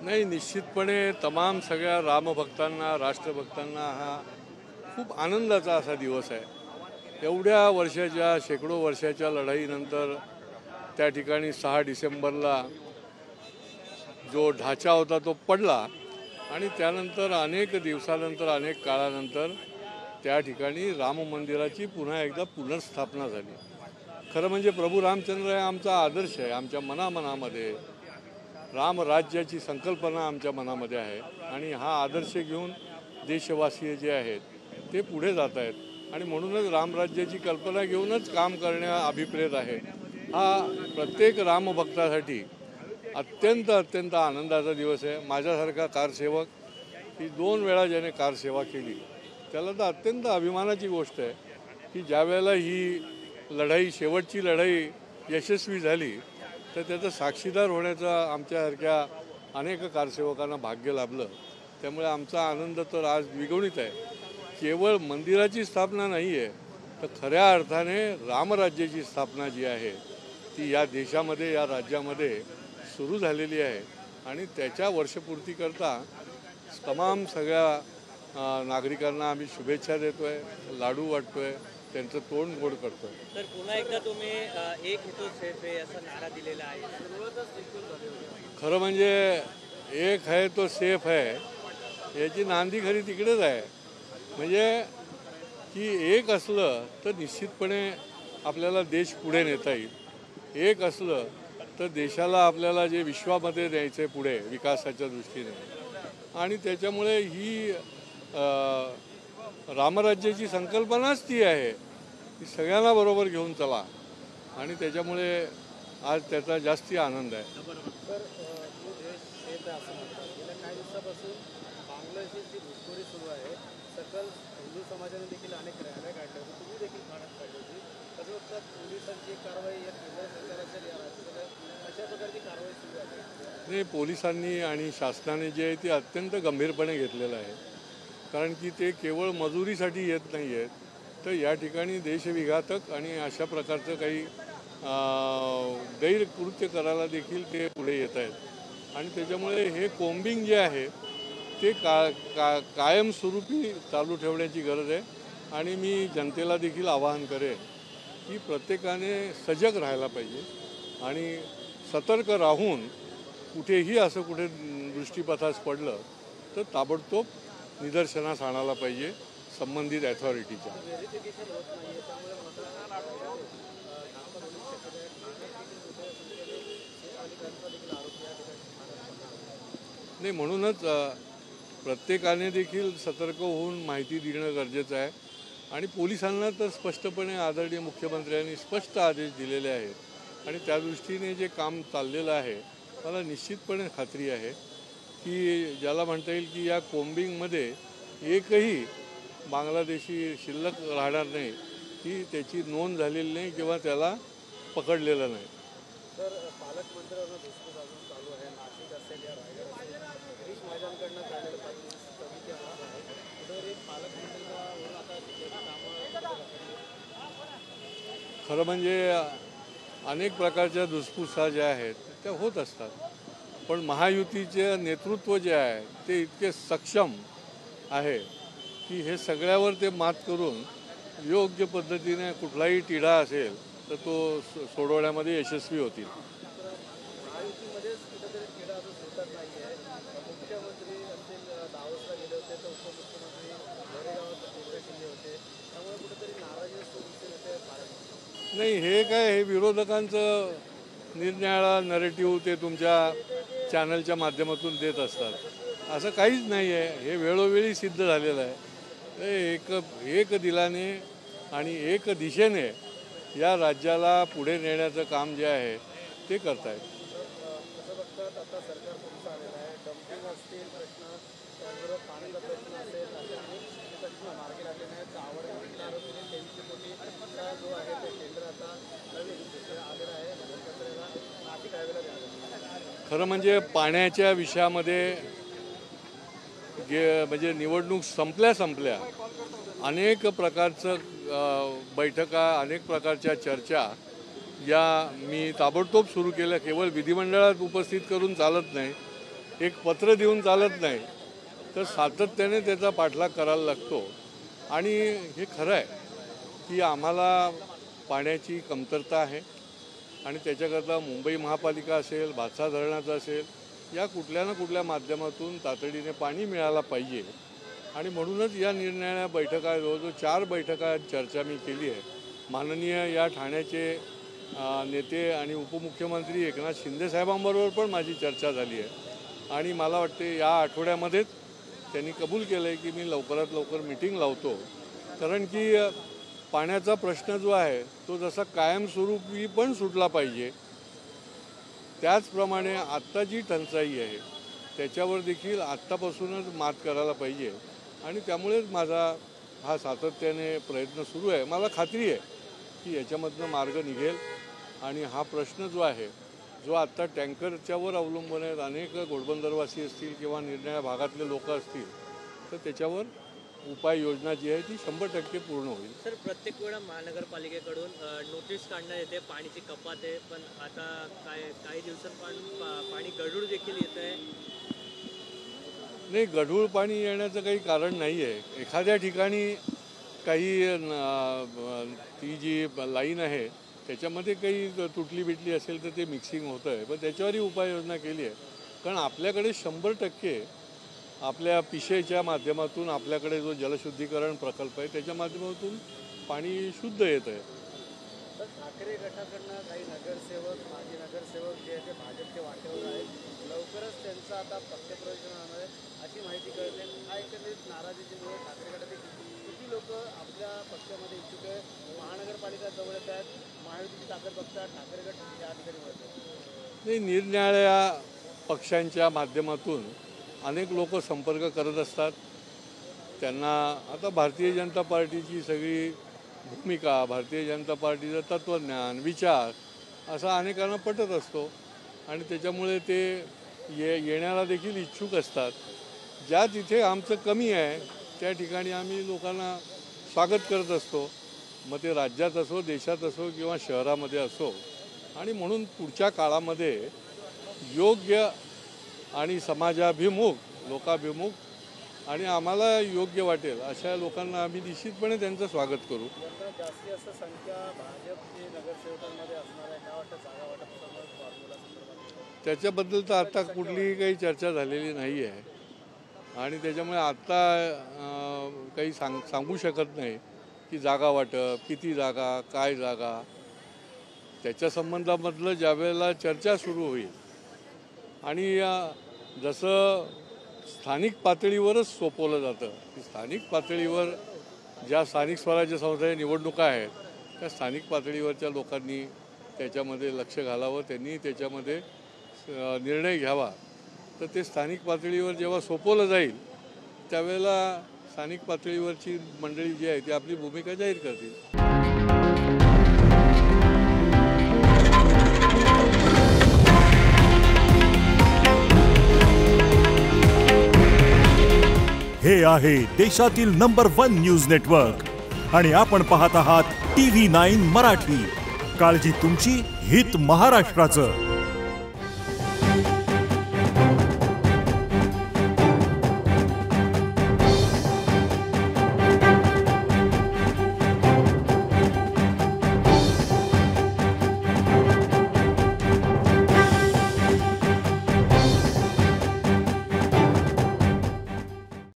नाही, निश्चितपणे तमाम सगळ्या रामभक्तांना, राष्ट्रभक्तांना हा खूप आनंदाचा असा दिवस आहे। एवढ्या वर्षाच्या, शेकडो वर्षाच्या लढाईनंतर त्या ठिकाणी 6 डिसेंबरला जो ढाचा होता तो पडला आणि त्यानंतर अनेक दिवसानंतर, अनेक काळानंतर त्या ठिकाणी राम मंदिराची पुन्हा एकदा पुनर्स्थापना झाली। खरं म्हणजे प्रभू रामचंद्र हे आमचा आदर्श आहे। आमच्या मनामनामध्ये रामराज्याची संकल्पना आमच्या मनामध्ये आहे आणि हा आदर्श घेऊन देशवासीय जे आहेत ते पुढे जात आहेत आणि म्हणूनच रामराज्याची कल्पना घेऊनच काम करण्या अभिप्रेत आहे। हा प्रत्येक रामभक्तासाठी अत्यंत अत्यंत आनंदाचा दिवस आहे। माझ्यासारखा कारसेवक ही 2 वेळा ज्याने कारसेवा केली त्याला तर अत्यंत अभिमानाची गोष्ट आहे की ज्या वेळेला ही लढाई, शेवटची लढाई यशस्वी झाली तर त्याचं साक्षीदार होण्याचं आमच्यासारख्या अनेक कारसेवकांना भाग्य लाभलं। त्यामुळे आमचा आनंद तर आज द्विगुणित आहे। केवळ मंदिराची स्थापना नाही आहे तर खऱ्या अर्थाने रामराज्याची स्थापना जी आहे ती या देशामध्ये, या राज्यामध्ये सुरू झालेली आहे आणि त्याच्या वर्षपूर्तीकरता तमाम सगळ्या नागरिकांना आम्ही शुभेच्छा देतो आहे, लाडू वाटतो आहे, त्यांचं तोंड गोड करतो आहे। तर पुन्हा एकदा तुम्ही एक हेतू सेफ आहे असा नारा दिलेला आहे। खरं म्हणजे एक है तो सेफ है याची नांदी खरी तिकडेच आहे। म्हणजे की एक असलं तर निश्चितपणे आपल्याला देश पुढे नेता येईल। एक असलं तर देशाला आपल्याला जे विश्वामध्ये न्यायचं आहे पुढे विकासाच्या दृष्टीने आणि त्याच्यामुळे ही रामराज्याची संकल्पनाच ती आहे की सगळ्यांना बरोबर घेऊन चला आणि त्याच्यामुळे आज त्याचा जास्ती आनंद आहे। तर जो देश सेफ आहे असं म्हणतात, गेल्या काही दिवसापासून बांगलादेशची घुसखोरी सुरू आहे। सकल हिंदू समाजाने देखील अनेक रॅल्या काढल्या होत्या, तुम्ही देखील ठाण्यात काढली होती। कसं वाटतं पोलिसांची कारवाई या केंद्र सरकारच्या या राज्यामध्ये अशा प्रकारची कारवाई सुरू आहे? नाही, पोलिसांनी आणि शासनाने जे आहे ते अत्यंत गंभीरपणे घेतलेलं आहे। कारण की ते केवळ मजुरीसाठी येत नाही आहेत तर या ठिकाणी देशविघातक आणि अशा प्रकारचं काही गैरकृत्य करायला देखील ते पुढे येत आहेत आणि त्याच्यामुळे हे कोम्बिंग जे आहे ते कायमस्वरूपी चालू ठेवण्याची गरज आहे। आणि मी जनतेला देखील आवाहन करेन की प्रत्येकाने सजग राहायला पाहिजे आणि सतर्क राहून कुठेही असं कुठे दृष्टीपथास पडलं तर ताबडतोब निदर्शनास आणायला पाहिजे संबंधित अथॉरिटीच्या। नाही, म्हणूनच प्रत्येकाने देखील सतर्क होऊन माहिती देणं गरजेचं आहे आणि पोलिसांना तर स्पष्टपणे आदरणीय मुख्यमंत्र्यांनी स्पष्ट आदेश दिलेले आहेत आणि त्या दृष्टीने जे काम चाललेलं आहे मला निश्चितपणे खात्री आहे की ज्याला म्हणता येईल की या कोम्बिंगमध्ये एकही बांगलादेशी शिल्लक राहणार नाही की त्याची नोंद झालेली नाही किंवा त्याला पकडलेलं नाही। तर पालकमंत्र्यांना धुसफूस अजून चालू आहे। नाशिक असेल या रायगड असेल, गिरीश महाजनकडनं काढलेलं समिती आहे तर एक पालकमंत्र्यांवरून आता कामं। खरं म्हणजे अनेक प्रकारच्या धुसफुसा ज्या आहेत त्या होत असतात पण महायुतीचे नेतृत्व जे आहे ते इतके सक्षम आहे की हे सगळ्यावर ते मात करून योग्य पद्धतीने कुठलाही तिढा असेल तर तो सोडवण्यामध्ये यशस्वी होतील। महायुतीमध्येच कुठेतरी तिढा अजून सुटत नाही आहे। मुख्यमंत्री असतील दावोसला गेले होते तर उपमुख्यमंत्री गोरेगावात एकनाथ शिंदे होते, त्यामुळे कुठेतरी नाराजी दिसून येते। नाही, हे काय, हे विरोधकांचं निरनिराळा नरेटिव्ह ते तुमच्या चॅनलच्या माध्यमातून देत असतात। असं काहीच नाही आहे, हे वेळोवेळी सिद्ध झालेलं आहे। एक दिलाने आणि एक दिशेने या राज्याला पुढे नेण्याचं काम जे आहे ते करतायत। कसं बघतात आता सरकार तुमचं आलेलं आहे, डम्पिंग असतील प्रश्न, त्याचबरोबर पाण्याचा प्रश्न असेल, असे अनेक प्रश्न मार्गी लागलेले आहेत। आवडीचा आरोपीने 83 कोटीचा जो आहे ते केंद्र आता नवीन आलेलं आहे कचऱ्याला नाशिक हायवेला द्यावं। खरं म्हणजे पाण्याच्या विषयामध्ये म्हणजे निवडणूक संपल्या अनेक प्रकारचं बैठका, अनेक प्रकारच्या चर्चा या मी ताबडतोब सुरू केल्या। केवळ विधिमंडळात उपस्थित करून चालत नाही एक पत्र देऊन चालत नाही, तर सातत्याने त्याचा पाठलाग करायला लागतो. आणि हे खरं आहे की आम्हाला पाण्याची कमतरता आहे आणि त्याच्याकरता मुंबई महापालिका असेल, भातसा धरणाचं असेल, या कुठल्या ना कुठल्या माध्यमातून तातडीने पाणी मिळायला पाहिजे. आणि म्हणूनच या निर्णया बैठका, जवळजवळ 4 बैठका चर्चा मी केली आहे. माननीय या ठाण्याचे नेते आणि उपमुख्यमंत्री एकनाथ शिंदे साहेबांबरोबर पण माझी चर्चा झाली आहे. आणि मला वाटते या आठवड्यामध्येच त्यांनी कबूल केलं आहे की मी लवकरात लवकर मीटिंग लावतो. कारण की पाण्याचा प्रश्न जो आहे तो जसा कायमस्वरूपी पण सुटला पाहिजे, त्याचप्रमाणे आत्ता जी टंचाई आहे त्याच्यावर देखील आत्तापासूनच मात करायला पाहिजे. आणि त्यामुळेच माझा हा सातत्याने प्रयत्न सुरू आहे. मला खात्री आहे की याच्यामधनं मार्ग निघेल आणि हा प्रश्न जो आहे, जो आत्ता टँकरच्यावर अवलंबून आहेत, अनेक घोडबंदरवासी असतील किंवा निरनिराळ्या भागातले लोक असतील, तर त्याच्यावर उपाययोजना जी आहे ती 100% पूर्ण होईल. सर, प्रत्येक वेळा महानगरपालिकेकडून नोटीस काढण्यात येते, पाण्याची कपात आहे, पण आता काही दिवसांपासून पाणी गढूळ देखील येत आहे. नाही, गढूळ पाणी येण्याचं काही कारण नाही आहे. एखाद्या ठिकाणी काही ती जी लाईन आहे त्याच्यामध्ये काही तुटली बिटली असेल तर ते मिक्सिंग होतं आहे, पण त्याच्यावरही उपाययोजना केली आहे. कारण आपल्याकडे 100% आपल्या पिशेच्या माध्यमातून आपल्याकडे जो जलशुद्धीकरण प्रकल्प आहे त्याच्या माध्यमातून पाणी शुद्ध येत आहे. तर ठाकरे गटाकडनं काही नगरसेवक, माजी नगरसेवक जे आहे ते भाजपचे वाटेवर आहेत. लवकरच त्यांचा आता पक्षप्रवेश होणार आहे अशी माहिती कळते. हा एकंदरीत नाराजीमुळे ठाकरे गटातील किती लोक आपल्या पक्षामध्ये इच्छुक आहे? महानगरपालिका जवळ येत आहेत, महायुतीची ताकद बघतात, ठाकरे गट या ठिकाणी वळतात. नाही, निरनिराळ्या पक्षांच्या माध्यमातून अनेक लोक संपर्क करत असतात. त्यांना आता भारतीय जनता पार्टीची सगळी भूमिका, भारतीय जनता पार्टीचं तत्त्वज्ञान, विचार असा अनेकांना पटत असतो आणि त्याच्यामुळे ते येण्याला देखील इच्छुक असतात. ज्या तिथे आमचं कमी आहे त्या ठिकाणी आम्ही लोकांना स्वागत करत असतो, मग ते राज्यात असो, देशात असो किंवा शहरामध्ये असो. आणि म्हणून पुढच्या काळामध्ये योग्य आणि समाजाभिमुख, लोकाभिमुख आणि आम्हाला योग्य वाटेल अशा लोकांना आम्ही निश्चितपणे त्यांचं स्वागत करू. जास्तीत जास्त संख्या भाजपचे नगरसेवकांमध्ये असणार आहे. काय वाटतं जागा वाटप फॉर्म्युला संदर्भात? त्याच्याबद्दल तर आता कुठलीही काही चर्चा झालेली नाही आहे आणि त्याच्यामुळे आत्ता काही सांगू शकत नाही की जागा वाटप, किती जागा, काय जागा. त्याच्या संबंधामधलं ज्यावेळेला चर्चा सुरू होईल आणि जसं स्थानिक पातळीवरच सोपवलं जातं की स्थानिक पातळीवर ज्या स्थानिक स्वराज्य संस्थांच्या निवडणुका आहेत त्या स्थानिक पातळीवरच्या लोकांनी त्याच्यामध्ये लक्ष घालावं, त्यांनी त्याच्यामध्ये निर्णय घ्यावा. तर ते स्थानिक पातळीवर जेव्हा सोपवलं जाईल त्यावेळेला स्थानिक पातळीवरची मंडळी जी आहे ती आपली भूमिका जाहीर करतील. हे आहे देशातील नंबर 1 न्यूज नेटवर्क आणि आपण पाहत आहात TV9 मराठी. काळजी तुमची, हित महाराष्ट्राचं.